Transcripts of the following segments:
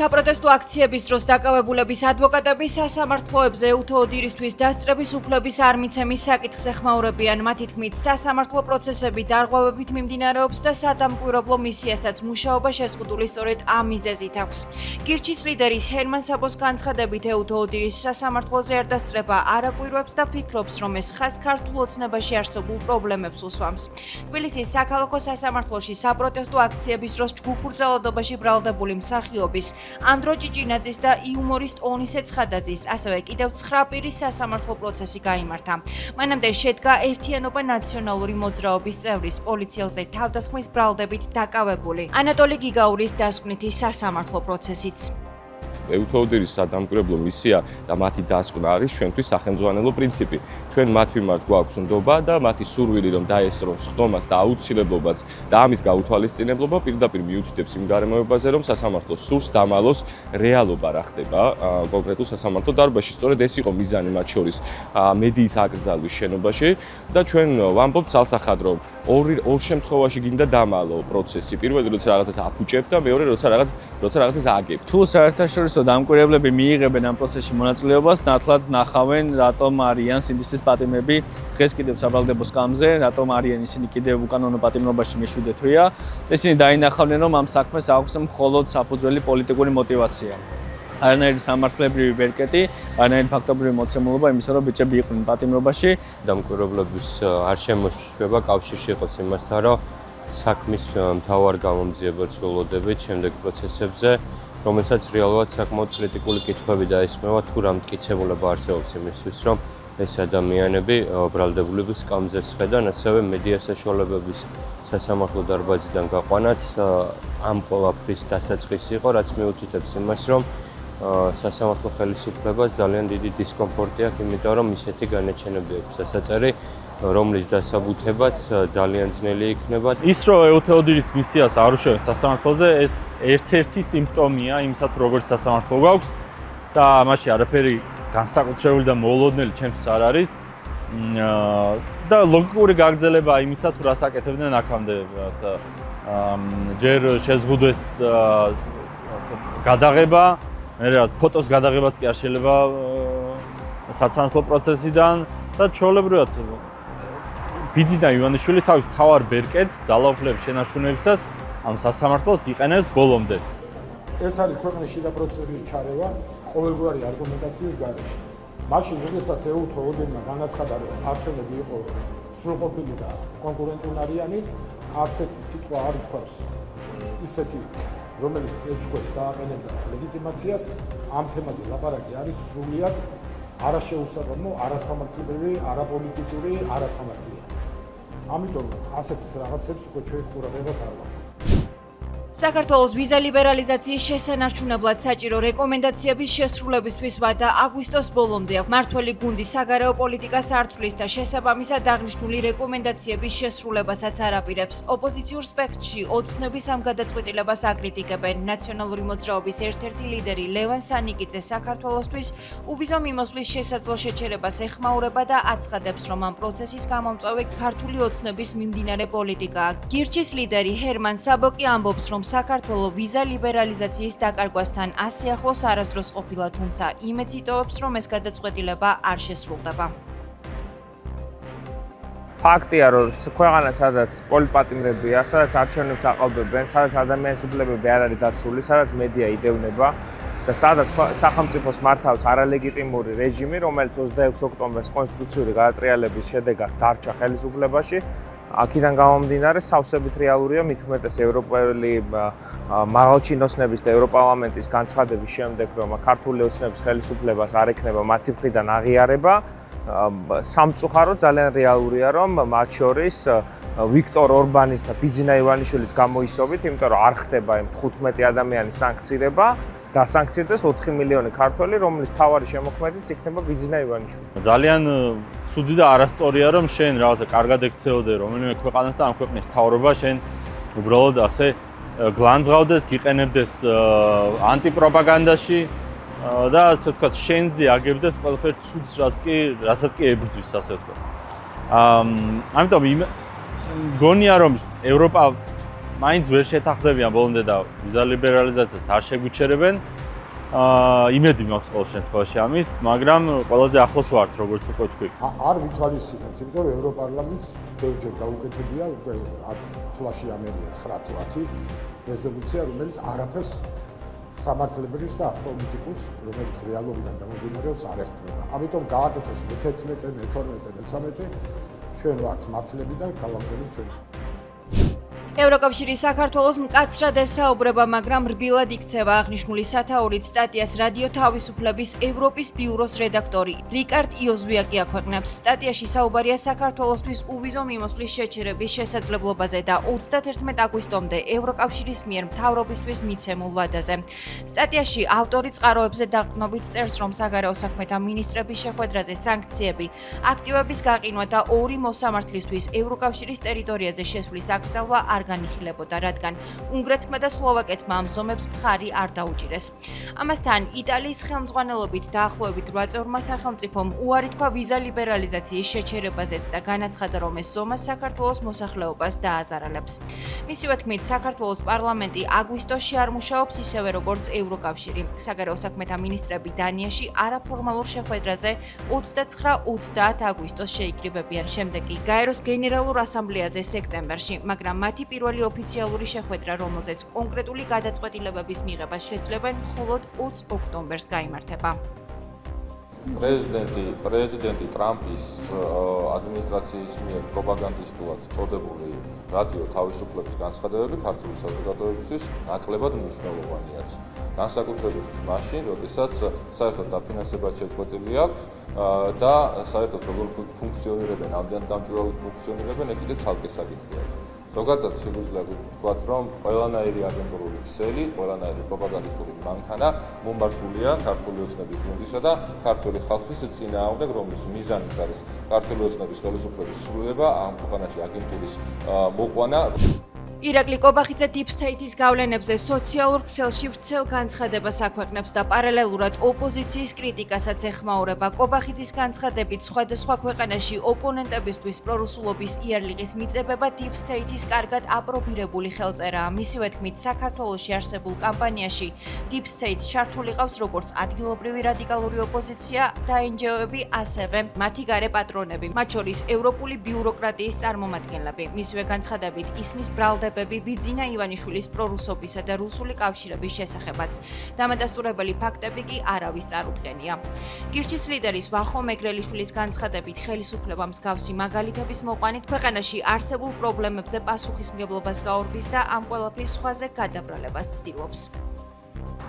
საპროტესტო აქციების დროს დაკავებულების ადვოკატები სასამართლოებზე უთოოდირისთვის დასწრების უფლების არ მიცემის საკითხს ეხმაურებიან. მათი თქმით, სასამართლო პროცესები დარღვევებით მიმდინარეობს და სადამკვირვებლო მისიასაც მუშაობა შეზღუდული სწორედ ამ მიზეზით აქვს. გირჩის ლიდერის ჰერმან საბოს განცხადებით, უთოოდირის სასამართლოზე არ დასწრება არ აკვირვებს და ფიქრობს, რომ ეს ხაზ ქართულ ოცნებაში არსებულ პრობლემებს უსვამს. თბილისის საქალაქო სასამართლოში საპროტესტო აქციების დროს ჯგუფურ ძალადობაში ბრალდებული მსახიობის ანდრო ჭიჭინაძის და იუმორისტ ონისე ცხადაძის, ასევე კიდევ 9 პირის სასამართლო პროცესი გაიმართა. მანამდე შედგა ერთიანობა ნაციონალური მოძრაობის წევრის, პოლიციელზე თავდასხმის ბრალდებით დაკავებული ანატოლი გიგაურის დასკვნითი სასამართლო პროცესიც. უთოოდირის სადამკვირვებლო მისია და მათი დასკვნა არის ჩვენთვის სახელმძღვანელო პრინციპი. ჩვენ მათ მიმართ გვაქვს ნდობა და მათი სურვილი რომ დაესწროს ხდომას და აუცილებლობაც და ამის გაუთვალისწინებლობა პირდაპირ მიუთითებს იმ გარემოებაზე, რომ სასამართლო სურს დამალოს რეალობა რა ხდება კონკრეტულ სასამართლო დარბაზში. სწორედ ეს იყო მიზანი მათ შორის მედიის აკრძალვის შენობაში და ჩვენ ვამბობთ ცალსახად, რომ ორ შემთხვევაში გინდა დამალო პროცესი. პირველი როცა რაღაცას აფუჭებთ და მეორე როცა რაღაცას ააგებთ. თუ საერთაშორისო დამკვირვებლები მიიღებენ ამ პროცესში მონაწილეობას, ნათლად ნახავენ, რატომ არიან სინდისის პატიმრები დღეს კიდევ საბრალდებო სკამზე, რატომ არიან ისინი კიდევ უკანონო პატიმრობაში მეშვიდე თვეა. ისინი დაინახავენ, რომ ამ საქმეს აქვს მხოლოდ საფუძველი პოლიტიკური мотиваცია. არანაირი სამართლებრივი ბერკეტი, არანაირი ფაქტობრივი მოცემულობა იმისა, რომ ბიჭები იყვნენ პატიმრობაში. დამკვირვებლების არ შემოშვება კავშირში იყოს იმასთან, რომ საქმის მთავარ გამომძიებელს ველოდებით შემდეგ პროცესებზე, რომელსაც რეალურად საკმაოდ კრიტიკული კითხვები დაისმევა, თუ რა მტკიცებულება არსებობს იმისთვის, რომ ეს ადამიანები ბრალდებულების სკამზეს ხედან, ასევე მედია საშუალებების სასამართლო დარბაზიდან გაყვანაც ამ ყველაფრის დასაწყისი იყო, რაც მიუთითებს იმას, რომ სასამართლო ხელისუფლებას ძალიან დიდი დისკომფორტი აქვს, იმიტომ რომ ისეთი განაჩენები აქვს დასაწერი, რომლის დასაბუთებაც ძალიან ძნელი იქნება. ის რომ უთოოდირის მისიას არ უშევენ სასამართლოზე, ეს ერთ-ერთი სიმპტომია იმისა, თუ როგორც სასამართლო გვაქვს და მასში არაფერი განსაკუთრებული და მოულოდნელი ჩემთვის არ არის. და ლოგიკური გაგრძელება იმისა, თუ რას აკეთებდნენ აქამდე, ჯერ შეზღუდეს გადაღება, მე რა ფოტოს გადაღებაც კი არ შეიძლება სასამართლო პროცესიდან და ჩვეულებრივად ბიძინა ივანიშვილი თავის თავარ ბერკეტს ძალაუფლების შენარჩუნებისას ამ სასამართლოს იყენებს ბოლომდე. ეს არის ქვეყნის შიდა პროცესების ჩარევა ყოველგვარი არგუმენტაციის გარეშე. მაშინ, როდესაც უთოოდირმა განაცხადა, რომ არჩევნები იყო სრულყოფილი და კონკურენტუნარიანი, არც ერთი სიტყვა არ ითქვას ისეთი, რომელიც ეს შეხვედრა დააყენებდა ლეგიტიმაციას, ამ თემაზე ლაპარაკი არის სრულიად არაშეუსაბამო, არასამართლებელი, არაპოლიტიკური, არასამართლიანი. ამიტომ ასეთ რაღაცებს უკვე ჩვენ ყურადღებას არ ვახსენებთ. საქართველოს ვიზა ლიბერალიზაციის შესანარჩუნებლად საჭირო რეკომენდაციების შესრულებისთვის ვადა აგვისტოს ბოლომდე აქვს. მართველი გუნდი საგარეო პოლიტიკას ართვლის და შესაბამისად აღნიშნული რეკომენდაციების შესრულებასაც არაპირებს. ოპოზიციურ სპექტრში ოცნების ამ გადაწყვეტილებას აკრიტიკებენ. ნაციონალური მოძრაობის ერთ-ერთი ლიდერი ლევან სანიკიძე საქართველოსთვის უვიზო მიმოსვლის შესაძლო შეჩერებას ეხმაურება და აცხადებს, რომ ამ პროცესის გამომწვევი ქართული ოცნების მიმდინარე პოლიტიკაა. გირჩის ლიდერი ჰერმან საბო კი ამბობს, რომ საქართველო ვიზა ლიბერალიზაციის დაკარგვასთან ასე ახლოს არასდროს ყოფილა, თუმცა იმედს იტოვებს, რომ ეს გადაწყვეტილება არ შესრულდება. ფაქტია, რომ ქვეყანა სადაც პოლიტპატიმრებია, სადაც არჩევნებს აყალბებენ, სადაც ადამიანის უფლებები არ არის დაცული, სადაც მედია იდევნება და სადაც სახელმწიფოს მართავს არალეგიტიმური რეჟიმი, რომელიც 26 ოქტომბერს კონსტიტუციური გადატრიალების შედეგად დარჩა ხელისუფლებაში. აქედან გამომდინარე, სავსებით რეალურია მით უმეტეს ევროპელი მაღალჩინოსნების და ევროპარლამენტის განცხადების შემდეგ, რომ ქართული ოცნების ხელისუფლებას არ ექნება მათი მხრიდან აღიარება. სამწუხაროდ ძალიან რეალურია, რომ მათ შორის ვიქტორ ორბანის და ბიძინა ივანიშვილის გამოისობით, იმიტომ რომ არ ხდება იმ 15 ადამიანის სანქცირება, დასანქცირდეს 4 მილიონი ქართველი, რომლის მთავარი შემოქმედიც იქნება ბიძინა ივანიშვილი. ძალიან ცუდი და არასწორია, რომ შენ რაღაცა კარგად ექცეოდე რომელიმე ქვეყანას და ამ ქვეყნის მთავრობა შენ უბრალოდ ასე გლანძღავდეს, გიყენებდეს ანტიპროპაგანდაში და ასე ვთქვათ, შენზე აგებდეს ყველაფერ ცუდს, რასაც კი ებრძვის, ასე ვთქვათ. ამიტომ გონია, რომ ევროპა მაინც ვერ შეთანხმდებიან ბოლომდე და ვიზა ლიბერალიზაციას არ შეგვიჩერებენ. იმედი მაქვს ყოველ შემთხვევაში ამის, მაგრამ ყველაზე ახლოს ვართ, როგორც უკვე თქვი. არ ვითვალისწინებთ, იმიტომ რომ ევროპარლამენტს ბევრჯერ გაუკეთებია, უკვე 10 ამერია 9-10 რეზოლუცია, რომელიც არაფერს სამართლებრივს და ავტომატიკურს, რომელიც რეალობიდან გამომდინარეობს, არ ეხმარება. ამიტომ გააკეთოს მე-11, მე-12, მე-13 ჩვენ ვართ მართლები და გავაგზავნებთ ჩვენს. ევროკავშირი საქართველოს მკაცრად ესაუბრება, მაგრამ რბილად იქცევა აღნიშნული სათაურით სტატიას რადიო თავისუფლების ევროპის ბიუროს რედაქტორი რიკარდ იოზვიაკი აქვეყნებს. სტატიაში საუბარია საქართველოსთვის უვიზო მიმოსვლის შეჩერების შესაძლებლობაზე და 31 აგვისტომდე ევროკავშირის მიერ მთავრობისთვის მიცემულ ვადაზე. სტატიაში ავტორი წყაროებზე დაყრდნობით წერს, რომ საგარეო საქმეთა მინისტრების შეხვედრაზე სანქციები, აქტივების გაყინვა და ორი მოსამართლისთვის ევროკავშირის ტერიტორიაზე შესვლის აკრძალვა არ განიხილებოდა, რადგან უნგრეთმა და სლოვაკეთმა ამ ზომებს მხარი არ დაუჭირეს. ამასთან იტალიის ხელმძღვანელობით დაახლოებით 8 წევრმა სახელმწიფომ უარი თქვა ვიზა ლიბერალიზაციის შეჩერებაზეც და განაცხადა, რომ ეს ზომა საქართველოს მოსახლეობას დააზარალებს. მისივე თქმით, საქართველოს პარლამენტი აგვისტოში არ მუშაობს ისევე როგორც ევროკავშირი. საგარეო საქმეთა მინისტრები დანიაში არაფორმალურ შეხვედრაზე 29-30 აგვისტოს შეიკრიბებიან, შემდეგ კი გაეროს გენერალურ ასამბლეაზე სექტემბერში, მაგრამ მათი პირველი ოფიციალური შეხვედრა, რომელზეც კონკრეტული გადაწყვეტილებების მიღებას შეძლებენ, მხოლოდ 20 ოქტომბერს გაიმართება. პრეზიდენტი ტრამპის ადმინისტრაციის მიერ პროპაგანდისტულად წოდებული რადიო თავისუფლების განცხადებები ქართული საზოგადოებისთვის ნაკლებად მნიშვნელოვანი არის. განსაკუთრებით მაშინ, როდესაც საერთოდ დაფინანსებად შეწყვეტილი აქვს და საერთოდ როგორ ფუნქციონირებენ, ამდენ გამჭვირვალედ ფუნქციონირებენ, ეს კიდე ცალკე საკითხი არის. ზოგადად შეგვიძლია ვთქვათ, რომ ყველანაირი აგენტურული ქსელი, ყველანაირი პროპაგანდისტული მანქანა მომართულია ქართული ოცნების გუნდისა და ქართული ხალხის წინააღმდეგ, რომლის მიზანიც არის ქართული ოცნების ხელისუფლების სრულება, ამ ქვეყანაში აგენტურის მოყვანა. ირაკლი კობახიძე Deep State-ის გავლენებზე სოციალურ ქსელში ვრცელ განცხადებას აქვეყნებს და პარალელურად ოპოზიციის კრიტიკასაც ეხმაურება. კობახიძის განცხადებით, სხვადასხვა ქვეყანაში ოპონენტებისთვის პრორუსულობის იარლიყის მიწებება Deep State-ის კარგად აპრობირებული ხელწერაა. მისივე თქმით, საქართველოში არსებულ კამპანიაში Deep State-ს ჩართული ყავს როგორც ადგილობრივი რადიკალური ოპოზიცია და NGO-ები, ასევე მათი გარე პატრონები, მათ შორის ევროპული ბიუროკრატიის წარმომადგენლები. მისივე განცხადებით, ისმის ბრალდებები ბიძინა ივანიშვილის პრორუსობისა და რუსული კავშირების შესახებაც. დამადასტურებელი ფაქტები კი არავის წარუდგენია. გირჩის ლიდერის ვახო მეგრელიშვილის განცხადებით, ხელისუფლება მსგავსი მაგალითების მოყვანით ქვეყანაში არსებულ პრობლემებზე პასუხისმგებლობას გაორბის და ამ ყველაფრის სხვაზე გადაბრალებას ცდილობს.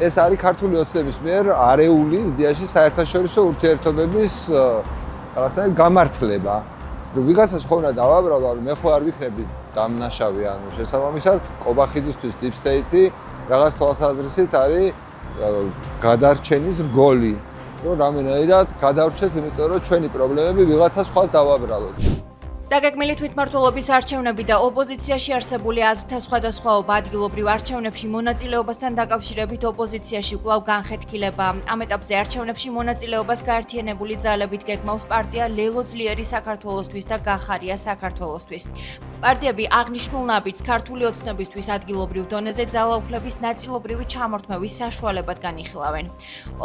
ეს არის ქართული ოცნების მიერ არეული იდეაში საერთაშორისო ურთიერთობების რაღაცნაირი გამართლება. ვიღაცას ხო უნდა დავაბრალო, მე ხო არ ვიქნები დამნაშავე, ანუ შესაბამისად კობახიძისთვის Deep State-ი რაღაც თვალსაზრისით არის გადარჩენის რგოლი, რომ რამენაირად გადავრჩეთ, იმიტომ რომ ჩვენი პრობლემები ვიღაცას ხვალ დავაბრალოთ. დაგეგმილი თვითმმართველობის არჩევნები და ოპოზიციაში არსებული აზრთა სხვადასხვაობა ადგილობრივ არჩევნებში მონაწილეობასთან დაკავშირებით ოპოზიციაში კვლავ განხეთქილება. ამ ეტაპზე არჩევნებში მონაწილეობას გაერთიანებული ძალებით გეგმავს პარტია ლელო ძლიერი საქართველოსთვის და გახარია საქართველოსთვის. პარტიები აღნიშნულ ნაბიჯს ქართული ოცნებისთვის ადგილობრივ დონეზე ძალაუფლების ნაწილობრივი ჩამორთმევის საშუალებად განიხილავენ.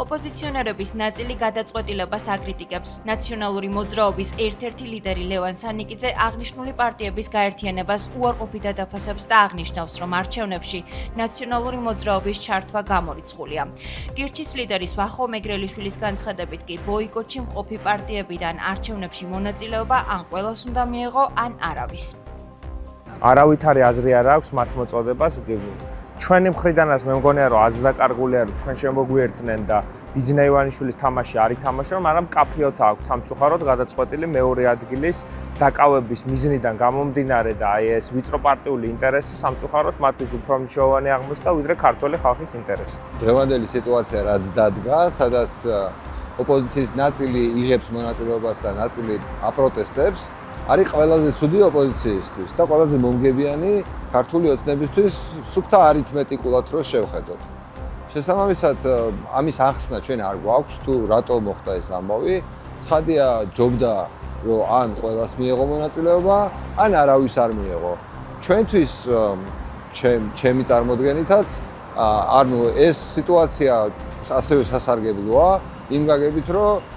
ოპოზიციონერების ნაწილი გადაწყვეტილებას აკრიტიკებს. ნაციონალური მოძრაობის ერთ-ერთი ლიდერი ლევან სანიკიძე აღნიშნული პარტიების გაერთიანებას უარყოფითად აფასებს და აღნიშნავს, რომ არჩევნებში ნაციონალური მოძრაობის ჩართვა გამორიცხულია. გირჩის ლიდერის ვახო მეგრელიშვილის განცხადებით კი ბოიკოტში მყოფი პარტიებიდან არჩევნებში მონაწილეობა ან ყველას უნდა მიეღო, ან არავის. არავითარი აზრი არ აქვს მათ მოწოდებას. ჩვენი მხრიდანაც მე მგონია, რომ აზრდაკარგულია, რომ ჩვენ შემოგვიერთნენ და ბიძინა ივანიშვილის თამაში არ ითამაშონ, მაგრამ კაფეოთ აქვს სამწუხაროდ გადაწყვეტილი მეორე ადგილის დაკავების მიზნიდან გამომდინარე და აი ეს ვიწრო პარტიული ინტერესი სამწუხაროდ მათთვის უფრო მნიშვნელოვანი აღმოჩნდა, ვიდრე ქართული ხალხის ინტერესი. დღევანდელი სიტუაცია რაც დადგა, სადაც ოპოზიციის ნაწილი იღებს მონაწილეობას და ნაწილი აპროტესტებს, არის ყველაზე ცუდი ოპოზიციისთვის და ყველაზე მომგებიანი ქართული ოცნებისთვის სუფთა არითმეტიკულად რო შევხედოთ. შესაბამისად, ამის ახსნა ჩვენ არ გვაქვს თუ რატო მოხდა ეს ამბავი. ცხადია, ჯობდა რომ ან ყველას მიეღო მონაწილეობა, ან არავის არ მიეღო. ჩვენთვის ჩემი წარმოდგენითაც, ანუ ეს სიტუაცია ასევე სასარგებლოა იმ გაგებით, რომ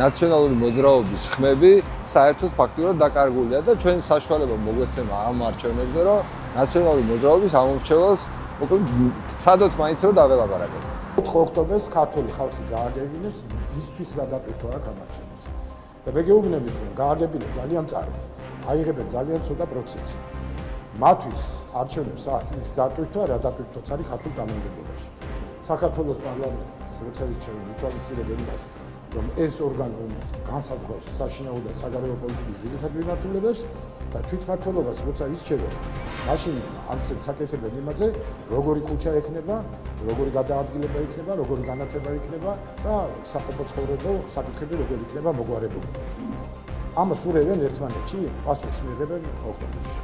ნაციონალური მოძრაობის ხმები საერთოდ ფაქტურად დაკარგულია და ჩვენ საშუალება მოგვეცემა ამ არჩევნებზე, რომ ნაციონალური მოძრაობის ამორჩევლას მოკლედ ვცადოთ მაინც რომ დაველაპარაკოთ. 4 ოქტომბერს ქართული ხალხი გააგებინებს ისთვის რა დატვირთვა აქ ამ არჩევნებს. და მე გეუბნებით რომ გააგებინე ძალიან წარით. აიღებენ ძალიან ცოტა პროცენტს. მათთვის არჩევნებს ის დატვირთვა რა დატვირთვაც არის ქართულ კანონმდებლობაში. საქართველოს პარლამენტს როცა ირჩევენ ითვალისწინებენ იმას, რომ ეს ორგანო განსაზღვრავს საშინაო და საგარეო პოლიტიკის ძირითად მიმართულებებს და თვითმმართველობას როცა ირჩევენ, მაშინ აქცენტს აკეთებენ იმაზე, როგორი ქუჩა ექნება, როგორი გადაადგილება იქნება, როგორი განათება იქნება და საყოფო ცხოვრება საკითხები როგორი იქნება მოგვარებული. ამას ურევენ ერთმანეთში, პასუხს მიიღებენ ოქტომბერში.